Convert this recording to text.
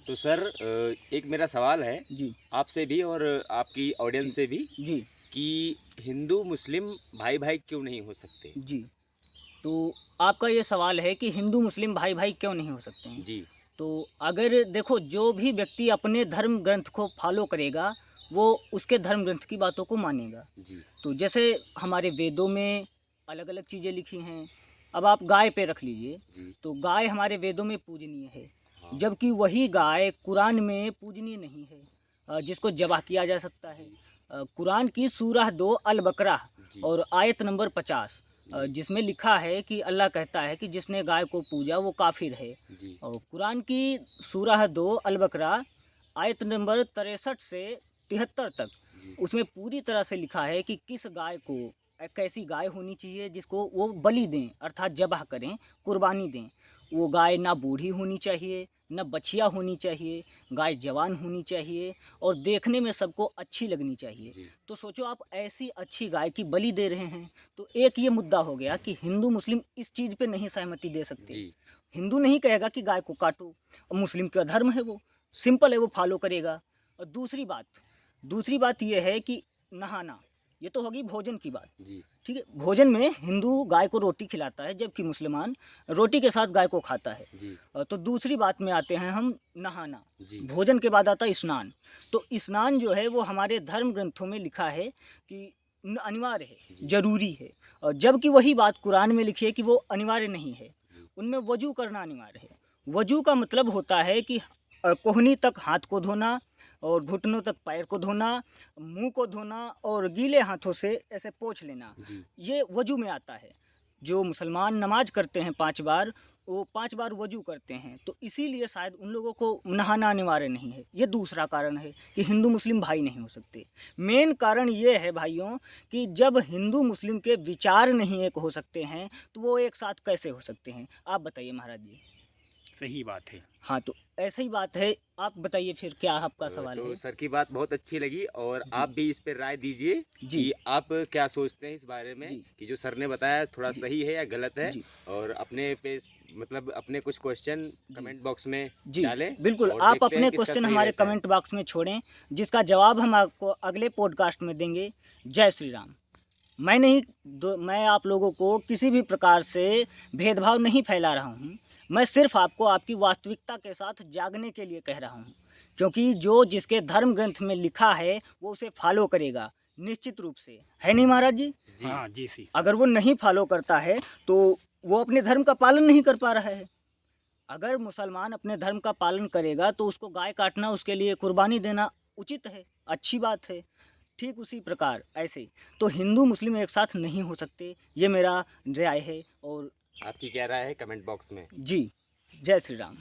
तो सर एक मेरा सवाल है जी, आपसे भी और आपकी ऑडियंस जी, से भी जी, कि हिंदू मुस्लिम भाई भाई क्यों नहीं हो सकते? जी। तो आपका ये सवाल है कि हिंदू मुस्लिम भाई-भाई क्यों नहीं हो सकते हैं? जी, तो अगर देखो जो भी व्यक्ति अपने धर्म ग्रंथ को फ़ॉलो करेगा, वो उसके धर्म ग्रंथ की बातों को मानेगा। जी, तो जैसे हमारे वेदों में अलग-अलग चीज़ें लिखी हैं। अब आप गाय पे रख लीजिए, जी, तो गाय हमारे वेदों में पूजनीय है, हाँ, जबकि वही गाय कुरान में पूजनीय नहीं है, जिसको ज़बह किया जा सकता है। जी, कुरान की सूरह 2 अल बकरा जी, और आयत नंबर 50, जी, जिसमें लिखा है कि अल्लाह कहता है कि जिसने गाय को पूजा वो काफ़िर है। जी, और कुरान की सूरह 2 अल बकरा आयत नंबर 63 से 73 तक, जी, उसमें पूरी तरह से लिखा है कि किस गाय को कैसी गाय होनी चाहिए जिसको वो बलि दें, अर्थात ज़बह करें, कुर्बानी दें। वो गाय ना बूढ़ी होनी चाहिए, ना बछिया होनी चाहिए, गाय जवान होनी चाहिए और देखने में सबको अच्छी लगनी चाहिए। जी, तो सोचो आप ऐसी अच्छी गाय की बलि दे रहे हैं, तो एक ये मुद्दा हो गया कि हिंदू मुस्लिम इस चीज़ पे नहीं सहमति दे सकते। जी, हिंदू नहीं कहेगा कि गाय को काटो, और मुस्लिम का धर्म है वो, सिंपल है वो फॉलो करेगा। और दूसरी बात ये है कि नहाना, ये तो होगी भोजन की बात, जी, ठीक है? भोजन में हिंदू गाय को रोटी खिलाता है, जबकि मुसलमान रोटी के साथ गाय को खाता है। जी, तो दूसरी बात में आते हैं हम नहाना, जी, भोजन के बाद आता है स्नान। तो स्नान जो है वो हमारे धर्म ग्रंथों में लिखा है कि अनिवार्य है, जी, जरूरी है, और जबकि वही बात कुरान में लिखी है कि वो अनिवार्य नहीं है। जी, उनमें वजू करना अनिवार्य है। वजू का मतलब होता है कि कोहनी तक हाथ को धोना और घुटनों तक पैर को धोना, मुंह को धोना और गीले हाथों से ऐसे पोंछ लेना, जी, ये वजू में आता है। जो मुसलमान नमाज करते हैं 5 बार, वो 5 बार वजू करते हैं, तो इसीलिए शायद उन लोगों को नहाना अनिवार्य नहीं है। ये दूसरा कारण है कि हिंदू मुस्लिम भाई नहीं हो सकते। मेन कारण ये है भाइयों कि जब हिंदू मुस्लिम के विचार नहीं एक हो सकते हैं, तो वो एक साथ कैसे हो सकते हैं? आप बताइए महाराज जी। सही बात है। हाँ, तो ऐसी ही बात है। आप बताइए फिर क्या आपका सवाल तो है? सर की बात बहुत अच्छी लगी और जी, आप भी इस पे राय दीजिए जी, कि आप क्या सोचते हैं इस बारे में जी, कि जो सर ने बताया थोड़ा जी, सही है या गलत है। जी, और अपने पे मतलब अपने कुछ क्वेश्चन जी, कमेंट बॉक्स में जी। डालें बिल्कुल, और आप देखते हैं अपने किसका क्वेश्चन सही हमारे रहता है। कमेंट बॉक्स में छोड़ें, जिसका जवाब हम आपको अगले पॉडकास्ट में देंगे। जय श्री राम। मैं आप लोगों को किसी भी प्रकार से भेदभाव नहीं फैला रहा हूँ। मैं सिर्फ़ आपको आपकी वास्तविकता के साथ जागने के लिए कह रहा हूँ। क्योंकि जो जिसके धर्म ग्रंथ में लिखा है, वो उसे फ़ॉलो करेगा, निश्चित रूप से। है नहीं महाराज जी? जी, हाँ, जी, सी अगर वो नहीं फ़ॉलो करता है, तो वो अपने धर्म का पालन नहीं कर पा रहा है। अगर मुसलमान अपने धर्म का पालन करेगा, तो उसको गाय काटना, उसके लिए कुर्बानी देना उचित है, अच्छी बात है। ठीक उसी प्रकार ऐसे तो हिंदू मुस्लिम एक साथ नहीं हो सकते, ये मेरा राय है। और आपकी क्या राय है कमेंट बॉक्स में। जी, जय श्री राम।